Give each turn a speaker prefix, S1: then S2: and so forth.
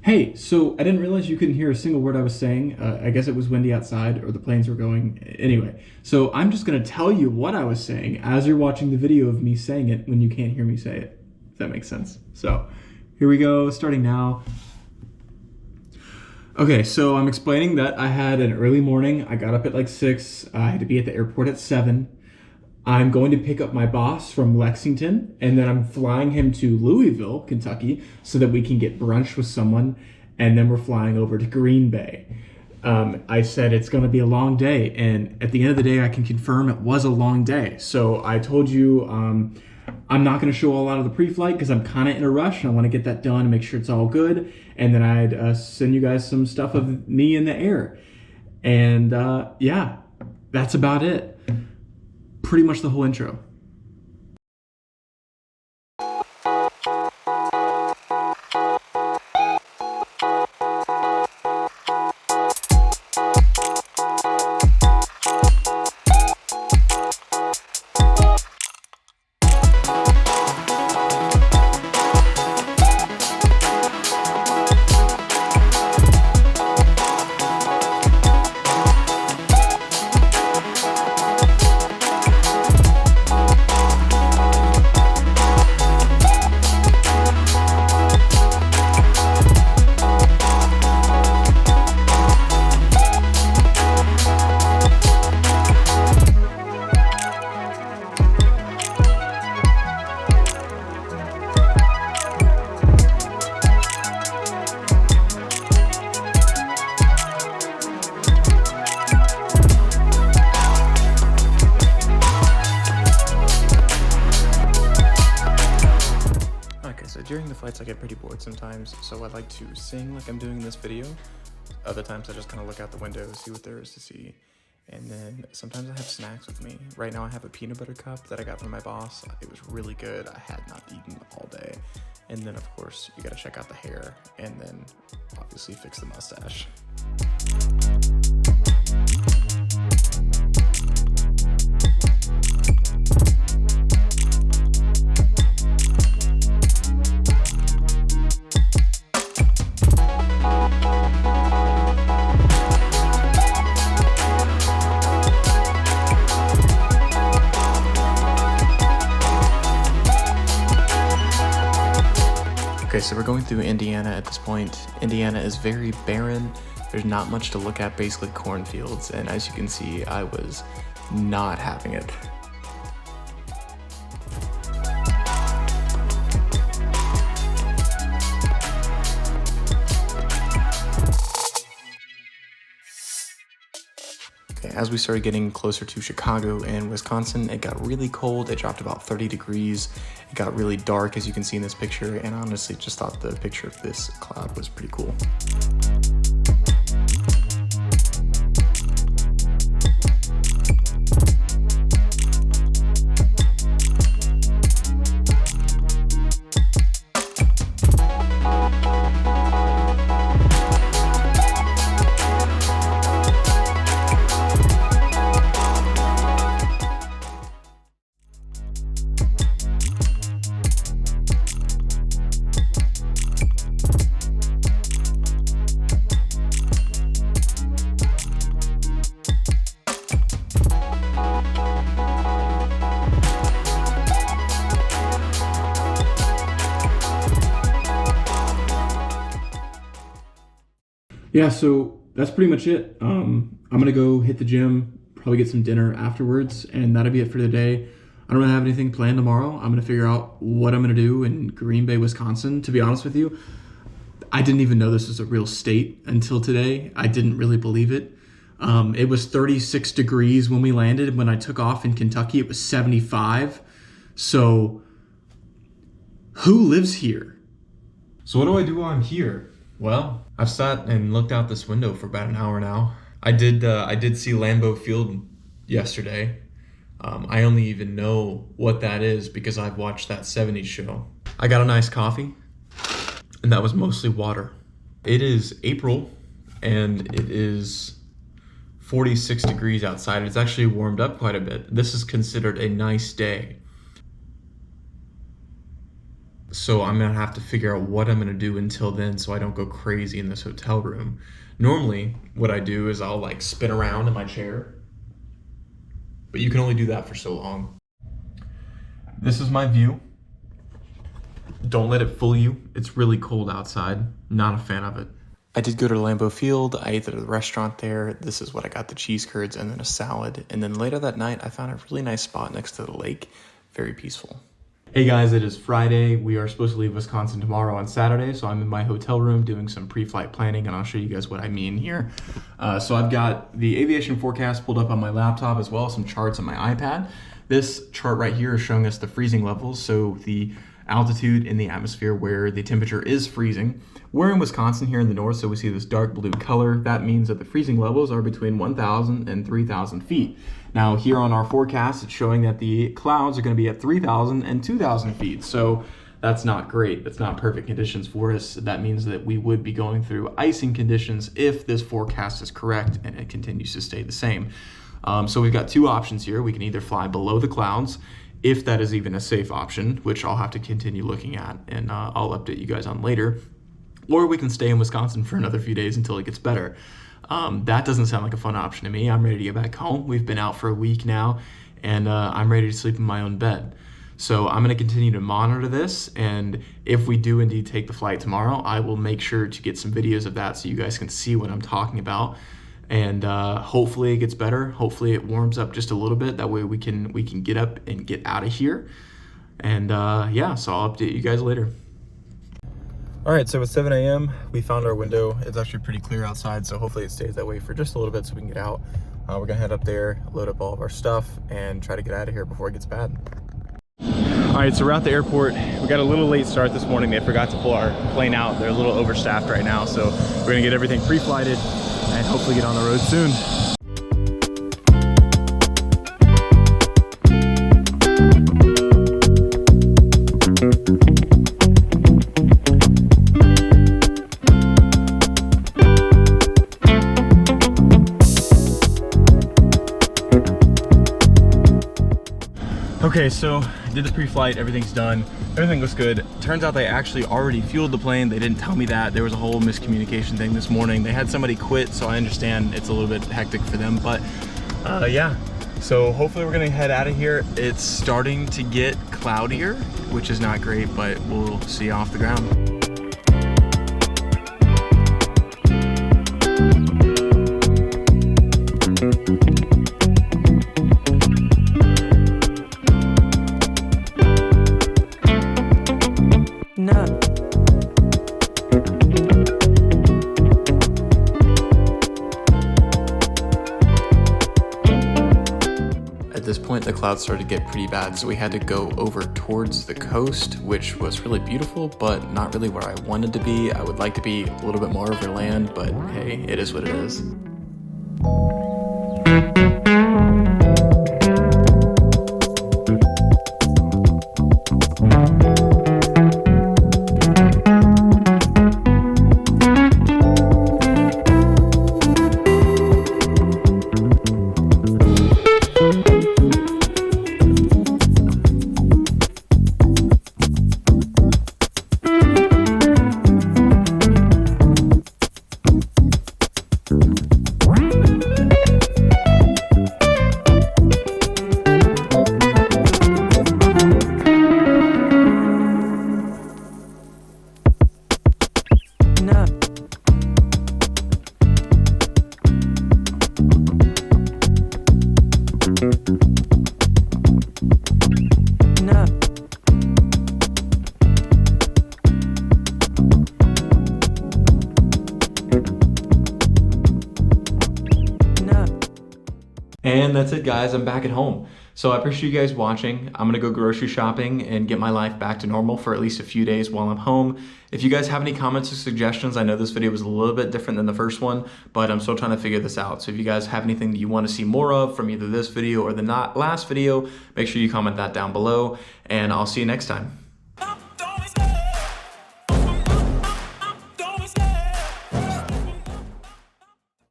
S1: Hey, so I didn't realize you couldn't hear a single word I was saying. I guess it was windy outside or the planes were going. Anyway, so I'm just going to tell you what I was saying as you're watching the video of me saying it when you can't hear me say it, if that makes sense. So here we go, starting now. Okay, so I'm explaining that I had an early morning. I got up at like 6. I had to be at the airport at 7. I'm going to pick up my boss from Lexington, and then I'm flying him to Louisville, Kentucky, so that we can get brunch with someone, and then we're flying over to Green Bay. I said it's going to be a long day, and at the end of the day, I can confirm it was a long day. So I told you I'm not going to show a lot of the pre-flight because I'm kind of in a rush, and I want to get that done and make sure it's all good, and then I'd send you guys some stuff of me in the air. And yeah, that's about it. Pretty much the whole intro. So during the flights I get pretty bored sometimes, so I like to sing like I'm doing in this video. Other times I just kind of look out the window, see what there is to see. And then sometimes I have snacks with me. Right now I have a peanut butter cup that I got from my boss. It was really good. I had not eaten all day. And then of course you gotta check out the hair and then obviously fix the mustache. Okay, so we're going through Indiana at this point. Indiana is very barren. There's not much to look at, basically cornfields. And as you can see, I was not having it. As we started getting closer to Chicago and Wisconsin, it got really cold. It dropped about 30 degrees. It got really dark, as you can see in this picture, and I honestly just thought the picture of this cloud was pretty cool. Yeah, so that's pretty much it. I'm gonna go hit the gym, probably get some dinner afterwards, and that'll be it for today. I don't really have anything planned tomorrow. I'm gonna figure out what I'm gonna do in Green Bay, Wisconsin. To be honest with you, I didn't even know this was a real state until today. I didn't really believe it. It was 36 degrees when we landed. When I took off in Kentucky, it was 75. So who lives here? So what do I do on here? Well, I've sat and looked out this window for about an hour now. I did see Lambeau Field yesterday. I only even know what that is because I've watched that 70s show. I got a nice coffee, and that was mostly water. It is April, and it is 46 degrees outside. It's actually warmed up quite a bit. This is considered a nice day. So I'm gonna have to figure out what I'm gonna do until then so I don't go crazy in this hotel room. Normally, what I do is I'll like spin around in my chair, but you can only do that for so long. This is my view. Don't let it fool you. It's really cold outside. Not a fan of it. I did go to Lambeau Field. I ate at a restaurant there. This is what I got, the cheese curds and then a salad. And then later that night, I found a really nice spot next to the lake. Very peaceful. Hey guys, it is Friday. We are supposed to leave Wisconsin tomorrow on Saturday, so I'm in my hotel room doing some pre-flight planning, and I'll show you guys what I mean here. So I've got the aviation forecast pulled up on my laptop as well as some charts on my iPad. This chart right here is showing us the freezing levels, so the altitude in the atmosphere where the temperature is freezing. We're in Wisconsin here in the north, so we see this dark blue color. That means that the freezing levels are between 1,000 and 3,000 feet. Now here on our forecast, it's showing that the clouds are going to be at 3,000 and 2,000 feet. So that's not great. That's not perfect conditions for us. That means that we would be going through icing conditions if this forecast is correct and it continues to stay the same. So we've got two options here. We can either fly below the clouds, if that is even a safe option, which I'll have to continue looking at and I'll update you guys on later. Or we can stay in Wisconsin for another few days until it gets better. That doesn't sound like a fun option to me. I'm ready to get back home. We've been out for a week now, and I'm ready to sleep in my own bed. So I'm gonna continue to monitor this, and if we do indeed take the flight tomorrow, I will make sure to get some videos of that so you guys can see what I'm talking about. And hopefully it gets better. Hopefully it warms up just a little bit. That way we can get up and get out of here. And yeah, so I'll update you guys later. All right, so it's 7 a.m. We found our window. It's actually pretty clear outside, so hopefully it stays that way for just a little bit so we can get out. We're gonna head up there, load up all of our stuff, and try to get out of here before it gets bad. All right, so we're at the airport. We got a little late start this morning. They forgot to pull our plane out. They're a little overstaffed right now, so we're gonna get everything pre-flighted and hopefully get on the road soon. Okay, so I did the pre-flight, everything's done, everything looks good. Turns out they actually already fueled the plane. They didn't tell me that. There was a whole miscommunication thing this morning. They had somebody quit, so I understand it's a little bit hectic for them, but yeah. So hopefully we're gonna head out of here. It's starting to get cloudier, which is not great, but we'll see off the ground. At this point, the clouds started to get pretty bad, so we had to go over towards the coast, which was really beautiful, but not really where I wanted to be. I would like to be a little bit more over land, but hey, it is what it is. And that's it, guys. I'm back at home. So I appreciate you guys watching. I'm gonna go grocery shopping and get my life back to normal for at least a few days while I'm home. If you guys have any comments or suggestions, I know this video was a little bit different than the first one, but I'm still trying to figure this out. So if you guys have anything that you want to see more of from either this video or the last video, make sure you comment that down below, and I'll see you next time.